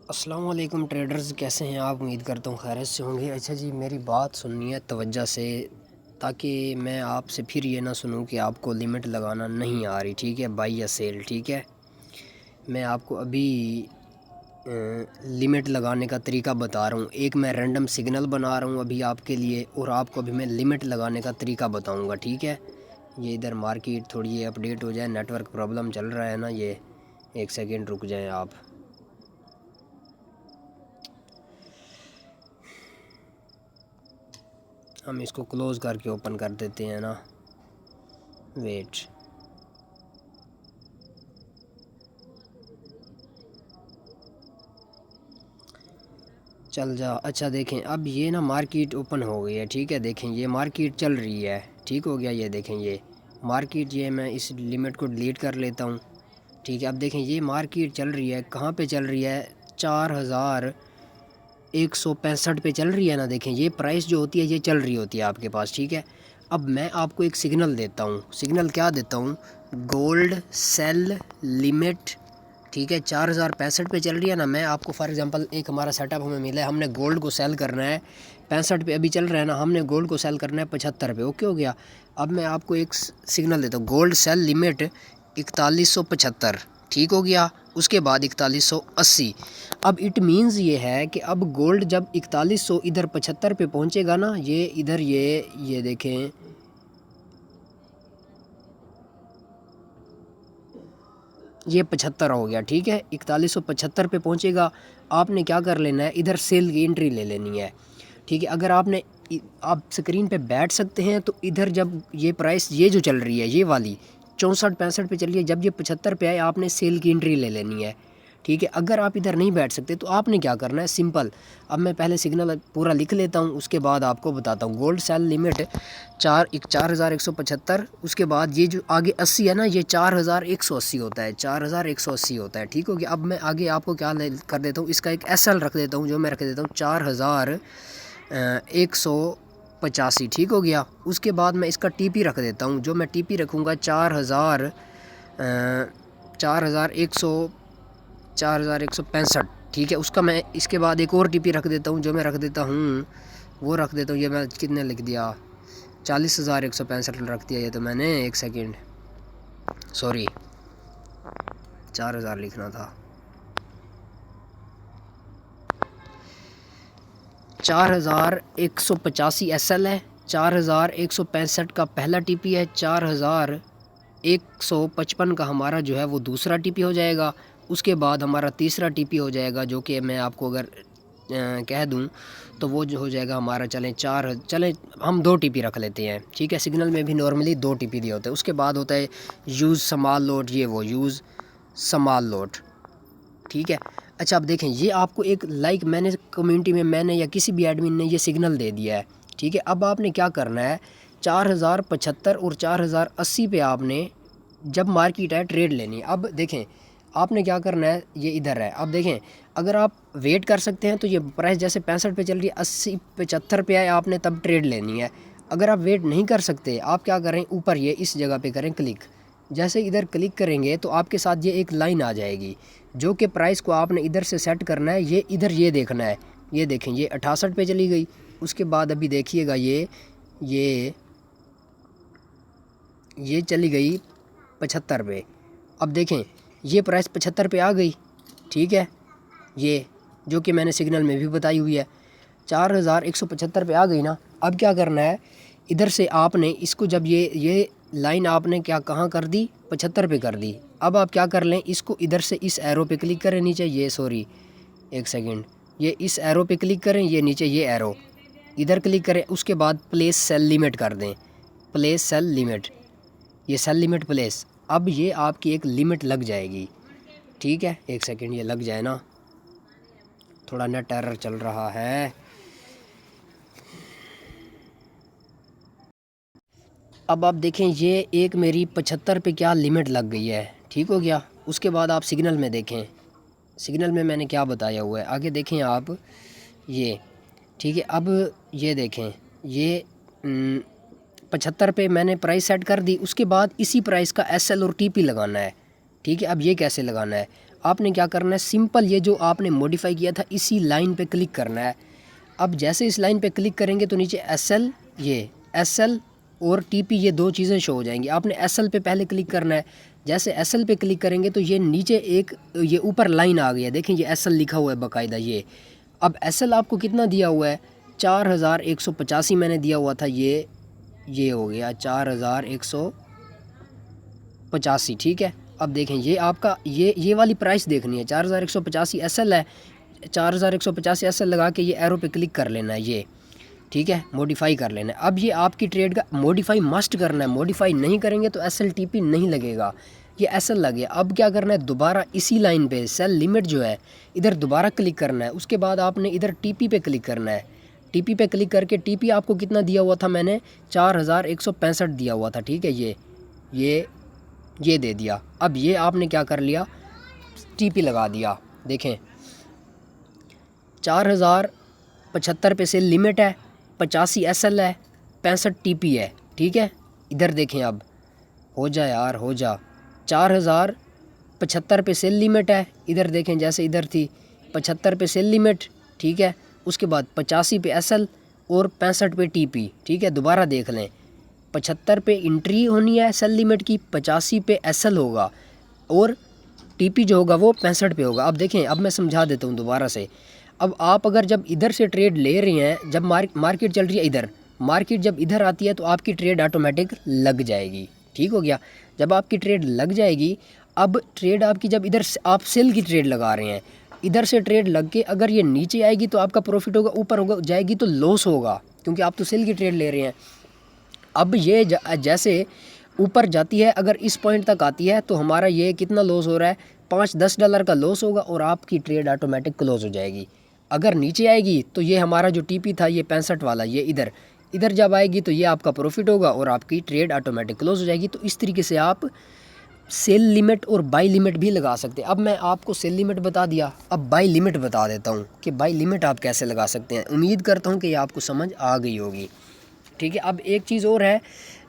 अस्सलाम वालेकुम ट्रेडर्स, कैसे हैं आप? उम्मीद करता हूँ खैरियत से होंगे। अच्छा जी, मेरी बात सुननी है तवज्जो से, ताकि मैं आपसे फिर ये ना सुनूं कि आपको लिमिट लगाना नहीं आ रही। ठीक है, बाई या सेल। ठीक है, मैं आपको अभी लिमिट लगाने का तरीका बता रहा हूँ। एक मैं रैंडम सिग्नल बना रहा हूँ अभी आपके लिए, और आपको अभी मैं लिमिट लगाने का तरीका बताऊँगा। ठीक है, ये इधर मार्केट थोड़ी ये अपडेट हो जाए, नेटवर्क प्रॉब्लम चल रहा है ना, ये एक सेकेंड रुक जाएँ आप। हम इसको क्लोज़ करके ओपन कर देते हैं ना, वेट। चल जा। अच्छा देखें, अब ये ना मार्केट ओपन हो गई है। ठीक है, देखें ये मार्केट चल रही है। ठीक हो गया, ये देखें ये मार्केट, ये मैं इस लिमिट को डिलीट कर लेता हूँ। ठीक है, अब देखें ये मार्केट चल रही है, कहाँ पे चल रही है? 4165 पे चल रही है ना। देखें ये प्राइस जो होती है ये चल रही होती है आपके पास। ठीक है, अब मैं आपको एक सिग्नल देता हूँ। सिग्नल क्या देता हूँ? Gold sell limit. ठीक है, 4065 पे चल रही है ना। मैं आपको फॉर एग्जांपल एक हमारा सेटअप हमें मिला है, हमने गोल्ड को सेल करना है 65 पे अभी चल रहा है ना, हमने गोल्ड को सेल करना है 75 पे। ओके हो गया। अब मैं आपको एक सिग्नल देता हूँ, गोल्ड सेल लिमिट 4175। ठीक हो गया, उसके बाद 4180। अब इट मीन्स ये है कि अब गोल्ड जब 4100 इधर 75 पे पहुँचेगा ना, ये इधर ये देखें, ये 75 हो गया। ठीक है, 4175 पे पहुंचेगा। आपने क्या कर लेना है, इधर सेल की एंट्री ले लेनी है। ठीक है, अगर आप स्क्रीन पे बैठ सकते हैं तो इधर जब ये प्राइस ये जो चल रही है ये वाली 64-65 पे चल रही है, जब ये 75 पे आए आपने सेल की एंट्री ले लेनी है। ठीक है, अगर आप इधर नहीं बैठ सकते तो आपने क्या करना है, सिंपल। अब मैं पहले सिग्नल पूरा लिख लेता हूँ, उसके बाद आपको बताता हूँ। Gold sell limit 4175। उसके बाद ये जो आगे 80 है ना, ये 4180 होता है, 4180 होता है। ठीक हो गया। अब मैं आगे आपको क्या कर देता हूँ, इसका एक SL रख देता हूँ, जो मैं रख देता हूँ 4185। ठीक हो गया। उसके बाद मैं इसका TP रख देता हूँ, जो मैं TP रखूँगा 4165। ठीक है, उसका मैं इसके बाद एक और TP रख देता हूँ, जो मैं रख देता हूँ, वो रख देता हूँ, ये मैं कितने लिख दिया, 40,165 रख दिया ये तो मैंने। एक सेकेंड, सॉरी, 4000 लिखना था। 4185 SL है, 4165 का पहला TP है, 4155 का हमारा जो है वो दूसरा TP हो जाएगा। उसके बाद हमारा तीसरा TP हो जाएगा, जो कि मैं आपको अगर कह दूं तो वो जो हो जाएगा हमारा, चलें हम 2 TP रख लेते हैं। ठीक है, सिग्नल में भी नॉर्मली 2 TP दिए होते हैं। उसके बाद होता है यूज़ स्मॉल लोट, ये वो यूज़ स्मॉल लोट। ठीक है। अच्छा, अब देखें ये आपको एक मैंने कम्युनिटी में मैंने या किसी भी एडमिन ने ये सिग्नल दे दिया है। ठीक है, अब आपने क्या करना है, 4075 और 4080 पे आपने जब मार्केट है ट्रेड लेनी है। अब देखें आपने क्या करना है, ये इधर है। अब देखें, अगर आप वेट कर सकते हैं तो ये प्राइस जैसे 65 पे चल रही है, 80-75 पे आए आपने तब ट्रेड लेनी है। अगर आप वेट नहीं कर सकते, आप क्या करें, ऊपर ये इस जगह पे करें क्लिक। जैसे इधर क्लिक करेंगे तो आपके साथ ये एक लाइन आ जाएगी, जो कि प्राइस को आपने इधर से सेट करना है। ये इधर ये देखना है, ये देखें ये 68 पे चली गई। उसके बाद अभी देखिएगा ये ये चली गई 75 पे। अब देखें ये प्राइस 75 पे आ गई। ठीक है, ये जो कि मैंने सिग्नल में भी बताई हुई है, 4175 पे आ गई ना। अब क्या करना है, इधर से आपने इसको जब ये लाइन आपने क्या कहाँ कर दी, 75 पे कर दी। अब आप क्या कर लें, इसको इधर से इस एरो पे क्लिक करें नीचे, ये सॉरी एक सेकंड, ये इस एरो पे क्लिक करें, ये नीचे ये एरो इधर क्लिक करें। उसके बाद प्लेस सेल लिमिट कर दें, प्लेस सेल लिमिट, ये सेल लिमिट प्लेस। अब ये आपकी एक लिमिट लग जाएगी। ठीक है, एक सेकंड ये लग जाए ना, थोड़ा नेट एरर चल रहा है। अब आप देखें ये एक मेरी 75 पे क्या लिमिट लग गई है। ठीक हो गया। उसके बाद आप सिग्नल में देखें, सिग्नल में मैंने क्या बताया हुआ है, आगे देखें आप ये। ठीक है, अब ये देखें ये 75 पे मैंने प्राइस सेट कर दी। उसके बाद इसी प्राइस का SL और TP लगाना है। ठीक है, अब ये कैसे लगाना है, आपने क्या करना है, सिंपल ये जो आपने मॉडिफाई किया था इसी लाइन पे क्लिक करना है। अब जैसे इस लाइन पे क्लिक करेंगे तो नीचे SL, ये SL और TP ये दो चीज़ें शो हो जाएंगी। आपने SL पे पहले क्लिक करना है। जैसे SL पे क्लिक करेंगे तो ये नीचे एक ये ऊपर लाइन आ गई है, देखें ये SL लिखा हुआ है बाकायदा ये। अब SL आपको कितना दिया हुआ है, 4185 मैंने दिया हुआ था, ये हो गया 4185, ठीक है। अब देखें ये आपका ये वाली प्राइस देखनी है, 4185 SL है, 4185 SL लगा के ये एरो पे क्लिक कर लेना है ये, ठीक है, मॉडिफाई कर लेना है। अब ये आपकी ट्रेड का मॉडिफाई मस्ट करना है, मॉडिफाई नहीं करेंगे तो SLTP नहीं लगेगा, ये SL लगे। अब क्या करना है, दोबारा इसी लाइन पे सेल लिमिट जो है इधर दोबारा क्लिक करना है। उसके बाद आपने इधर TP पे क्लिक करना है। TP पे क्लिक करके TP आपको कितना दिया हुआ था, मैंने 4165 दिया हुआ था, ठीक है, ये दे दिया। अब ये आपने क्या कर लिया, TP लगा दिया। देखें 4075 पे सेल लिमिट है, 85 SL है, 65 TP है, ठीक है। इधर देखें, अब हो जा यार, हो जा। 4075 पे सेल लिमिट है, इधर देखें जैसे इधर थी 75 पे सेल लिमिट, ठीक है। उसके बाद 85 पे SL और 65 पे TP, ठीक है। दोबारा देख लें, 75 पे एंट्री होनी है सेल लिमिट की, 85 पे SL होगा और TP जो होगा वो 65 पे होगा। अब देखें, अब मैं समझा देता हूँ दोबारा से। अब आप अगर जब इधर से ट्रेड ले रहे हैं, जब मार्केट चल रही है इधर, मार्केट जब इधर आती है तो आपकी ट्रेड ऑटोमेटिक लग जाएगी, ठीक हो गया। जब आपकी ट्रेड लग जाएगी, अब ट्रेड आपकी जब इधर आप सेल की ट्रेड लगा रहे हैं, इधर से ट्रेड लग के अगर ये नीचे आएगी तो आपका प्रॉफिट होगा, ऊपर होगा जाएगी तो लॉस होगा, क्योंकि आप तो सेल की ट्रेड ले रहे हैं। अब ये जैसे ऊपर जाती है, अगर इस पॉइंट तक आती है तो हमारा ये कितना लॉस हो रहा है, $5-10 का लॉस होगा और आपकी ट्रेड ऑटोमेटिक क्लोज हो जाएगी। अगर नीचे आएगी तो ये हमारा जो TP था ये 65 वाला, ये इधर जब आएगी तो ये आपका प्रॉफिट होगा और आपकी ट्रेड ऑटोमेटिक क्लोज हो जाएगी। तो इस तरीके से आप सेल लिमिट और बाई लिमिट भी लगा सकते हैं। अब मैं आपको सेल लिमिट बता दिया, अब बाई लिमिट बता देता हूँ कि बाई लिमिट आप कैसे लगा सकते हैं। उम्मीद करता हूँ कि ये आपको समझ आ गई होगी, ठीक है। अब एक चीज़ और है,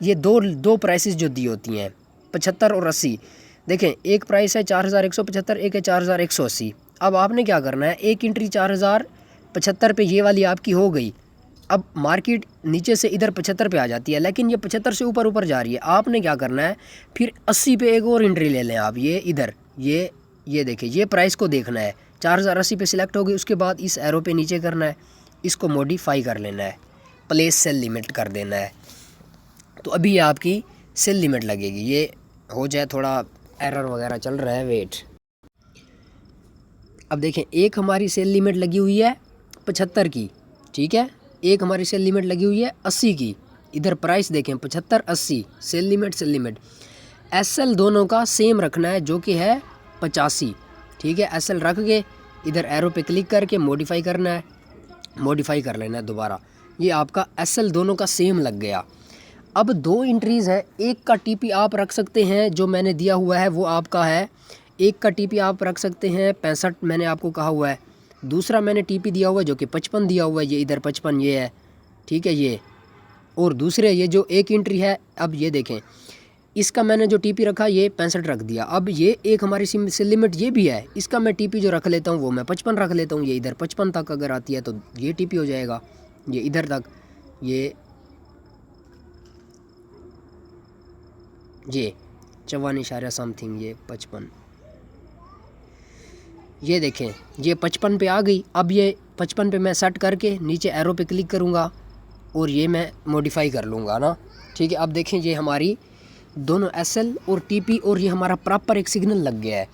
ये दो प्राइसेस जो दी होती हैं 75 और 80, देखें एक प्राइस है 4175, एक है 4180। अब आपने क्या करना है, एक एंट्री 4075 पे ये वाली आपकी हो गई। अब मार्केट नीचे से इधर 75 पे आ जाती है, लेकिन ये 75 से ऊपर जा रही है। आपने क्या करना है, फिर 80 पे एक और एंट्री ले लें आप, ये इधर ये देखिए, ये प्राइस को देखना है, 4080 पे सिलेक्ट हो गई। उसके बाद इस एरो पे नीचे करना है, इसको मॉडिफाई कर लेना है, प्लेस सेल लिमिट कर देना है, तो अभी आपकी सेल लिमिट लगेगी। ये हो जाए, थोड़ा एरर वगैरह चल रहा है, वेट। अब देखें, एक हमारी सेल लिमिट लगी हुई है 75 की, ठीक है, एक हमारी सेल लिमिट लगी हुई है 80 की। इधर प्राइस देखें 75-80, सेल लिमिट SL दोनों का सेम रखना है जो कि है 85, ठीक है। SL रख के इधर एरो पे क्लिक करके मॉडिफाई करना है, मॉडिफाई कर लेना है दोबारा। ये आपका SL दोनों का सेम लग गया। अब दो एंट्रीज़ हैं, एक का TP आप रख सकते हैं जो मैंने दिया हुआ है वो आपका है, एक का TP आप रख सकते हैं 65 मैंने आपको कहा हुआ है। दूसरा मैंने TP दिया हुआ है जो कि 55 दिया हुआ है, ये इधर 55 ये है, ठीक है ये। और दूसरे ये जो एक एंट्री है, अब ये देखें, इसका मैंने जो TP रखा ये 65 रख दिया। अब ये एक हमारी सेल लिमिट ये भी है, इसका मैं TP जो रख लेता हूँ वो मैं 55 रख लेता हूँ। ये इधर 55 तक अगर आती है तो ये TP हो जाएगा, ये इधर तक ये 54 समथिंग, ये 55, ये देखें ये 55 पे आ गई। अब ये 55 पे मैं सेट करके नीचे एरो पे क्लिक करूँगा और ये मैं मॉडिफाई कर लूँगा ना, ठीक है। अब देखें ये हमारी दोनों SL और TP और ये हमारा प्रॉपर एक सिग्नल लग गया है।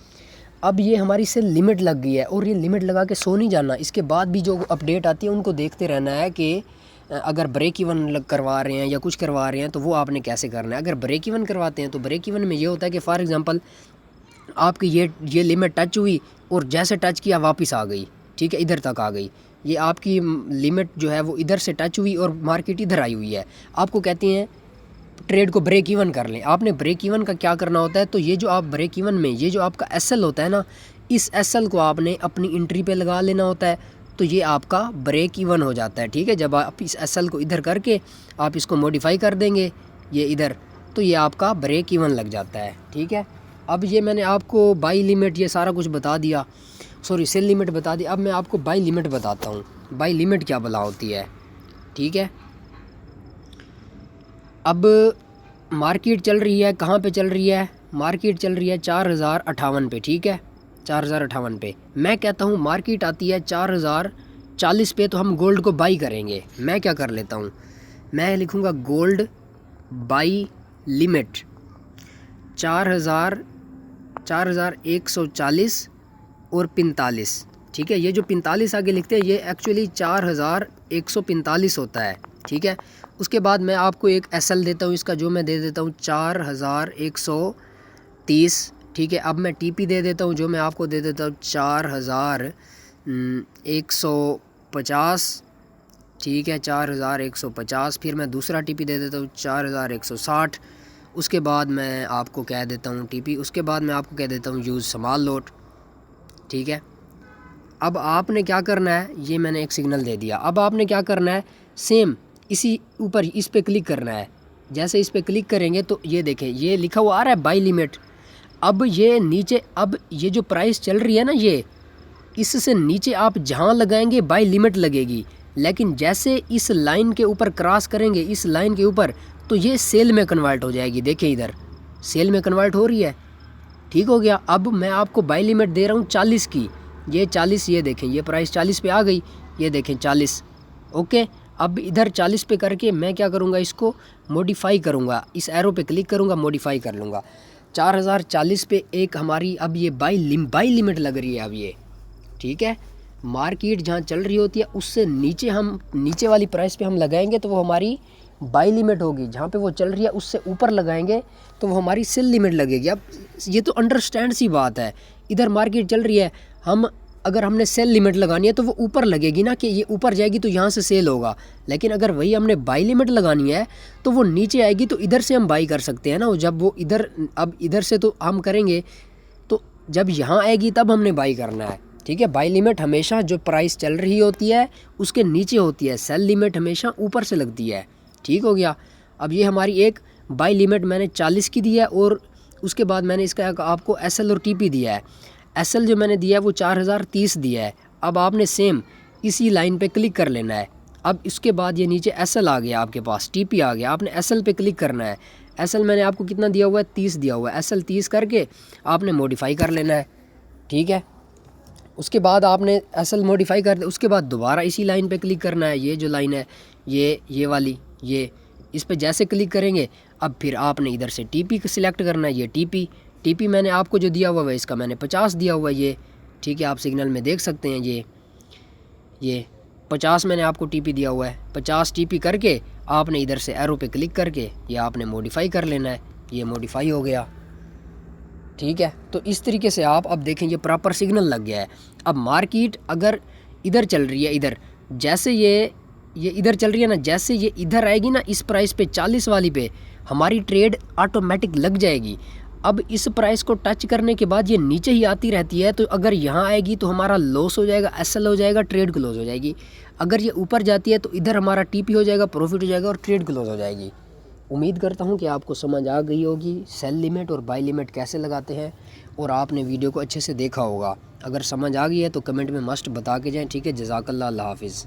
अब ये हमारी से लिमिट लग गई है और ये लिमिट लगा के सो नहीं जाना। इसके बाद भी जो अपडेट आती है उनको देखते रहना है कि अगर ब्रेक इवन करवा रहे हैं या कुछ करवा रहे हैं तो वो आपने कैसे करना है। अगर ब्रेक इवन करवाते हैं तो ब्रेक इवन में ये होता है कि फॉर एग्ज़ाम्पल आपकी ये लिमिट टच हुई और जैसे टच किया वापस आ गई, ठीक है, इधर तक आ गई। ये आपकी लिमिट जो है वो इधर से टच हुई और मार्केट इधर आई हुई है। आपको कहते हैं ट्रेड को ब्रेक इवन कर लें। आपने ब्रेक इवन का क्या करना होता है, तो ये जो आप ब्रेक इवन में ये जो आपका SL होता है ना, इस SL को आपने अपनी एंट्री पे लगा लेना होता है, तो ये आपका ब्रेक इवन हो जाता है, ठीक है। जब आप इस SL को इधर करके आप इसको मॉडिफाई कर देंगे ये इधर, तो ये आपका ब्रेक इवन लग जाता है, ठीक है। अब ये मैंने आपको बाई लिमिट ये सारा कुछ बता दिया, सॉरी सेल लिमिट बता दी। अब मैं आपको बाई लिमिट बताता हूँ, बाई लिमिट क्या भला होती है। ठीक है, अब मार्केट चल रही है, कहाँ पे चल रही है, मार्केट चल रही है 4058 पे। ठीक है, 4058 पे। मैं कहता हूँ मार्केट आती है 4040 पे, तो हम गोल्ड को बाई करेंगे। मैं क्या कर लेता हूँ, मैं लिखूँगा गोल्ड बाई लिमिट 4140 और 45। ठीक है, ये जो 45 आगे लिखते हैं ये एक्चुअली 4145 होता है। ठीक है, उसके बाद मैं आपको एक SL देता हूँ इसका, जो मैं दे देता हूँ 4130। ठीक है, अब मैं TP दे देता हूँ, जो मैं आपको दे देता हूँ 4150। ठीक है, 4150। फिर मैं दूसरा TP दे देता हूँ 4160। उसके बाद मैं आपको कह देता हूँ TP, उसके बाद मैं आपको कह देता हूँ यूज़ स्मॉल लॉट। ठीक है, अब आपने क्या करना है, ये मैंने एक सिग्नल दे दिया। अब आपने क्या करना है, सेम इसी ऊपर इस पे क्लिक करना है। जैसे इस पे क्लिक करेंगे तो ये देखें, ये लिखा हुआ आ रहा है बाई लिमिट। अब ये नीचे, अब ये जो प्राइस चल रही है ना, ये इससे नीचे आप जहाँ लगाएंगे बाई लिमिट लगेगी, लेकिन जैसे इस लाइन के ऊपर क्रॉस करेंगे, इस लाइन के ऊपर, तो ये सेल में कन्वर्ट हो जाएगी। देखिए इधर सेल में कन्वर्ट हो रही है। ठीक हो गया। अब मैं आपको बाई लिमिट दे रहा हूँ 40 की, ये 40, ये देखें ये प्राइस 40 पे आ गई, ये देखें 40। ओके, अब इधर 40 पे करके मैं क्या करूँगा, इसको मॉडिफाई करूँगा, इस एरो पे क्लिक करूँगा, मॉडिफाई कर लूँगा 4040 पे। एक हमारी अब ये बाई लिमिट लग रही है अब ये। ठीक है, मार्केट जहाँ चल रही होती है उससे नीचे, हम नीचे वाली प्राइस पे हम लगाएंगे तो वो हमारी बाई लिमिट होगी। जहाँ पे वो चल रही है उससे ऊपर लगाएंगे तो वो हमारी सेल लिमिट लगेगी। अब ये तो अंडरस्टैंड सी बात है, इधर मार्केट चल रही है, हम अगर हमने सेल लिमिट लगानी है तो वो ऊपर लगेगी ना, कि ये ऊपर जाएगी तो यहाँ से सेल होगा। लेकिन अगर वही हमने बाई लिमिट लगानी है तो वो नीचे आएगी, तो इधर से हम बाई कर सकते हैं ना। जब वो इधर, अब इधर से तो हम करेंगे, तो जब यहाँ आएगी तब हमने बाई करना है। ठीक है, बाई लिमिट हमेशा जो प्राइस चल रही होती है उसके नीचे होती है, सेल लिमिट हमेशा ऊपर से लगती है। ठीक हो गया। अब ये हमारी एक बाई लिमिट मैंने 40 की दी है, और उसके बाद मैंने इसका आपको SL और TP दिया है। SL जो मैंने दिया है वो 4030 दिया है। अब आपने सेम इसी लाइन पे क्लिक कर लेना है। अब इसके बाद ये नीचे SL आ गया आपके पास, TP आ गया, आपने SL पे क्लिक करना है। SL मैंने आपको कितना दिया हुआ है, 30 दिया हुआ है। SL 30 करके आपने मॉडिफाई कर लेना है। ठीक है, उसके बाद आपने SL मॉडिफाई कर, उसके बाद दोबारा इसी लाइन पे क्लिक करना है। ये जो लाइन है ये वाली, ये इस पे जैसे क्लिक करेंगे, अब फिर आपने इधर से TP सिलेक्ट करना है। ये TP मैंने आपको जो दिया हुआ है इसका मैंने 50 दिया हुआ है ये। ठीक है, आप सिग्नल में देख सकते हैं ये 50 मैंने आपको TP दिया हुआ है। 50 TP करके आपने इधर से एरो पे क्लिक करके ये आपने मॉडिफाई कर लेना है। ये मॉडिफाई हो गया। ठीक है, तो इस तरीके से आप अब देखें ये प्रॉपर सिग्नल लग गया है। अब मार्केट अगर इधर चल रही है, इधर जैसे ये इधर चल रही है ना, जैसे ये इधर आएगी ना इस प्राइस पे 40 वाली पे, हमारी ट्रेड ऑटोमेटिक लग जाएगी। अब इस प्राइस को टच करने के बाद ये नीचे ही आती रहती है, तो अगर यहाँ आएगी तो हमारा लॉस हो जाएगा, SL हो जाएगा, ट्रेड क्लोज हो जाएगी। अगर ये ऊपर जाती है तो इधर हमारा TP हो जाएगा, प्रॉफिट हो जाएगा और ट्रेड क्लोज हो जाएगी। उम्मीद करता हूँ कि आपको समझ आ गई होगी सेल लिमिट और बाई लिमिट कैसे लगाते हैं, और आपने वीडियो को अच्छे से देखा होगा। अगर समझ आ गई है तो कमेंट में मस्ट बता के जाएँ। ठीक है, जज़ाकल्लाह, अल्लाह हाफिज़।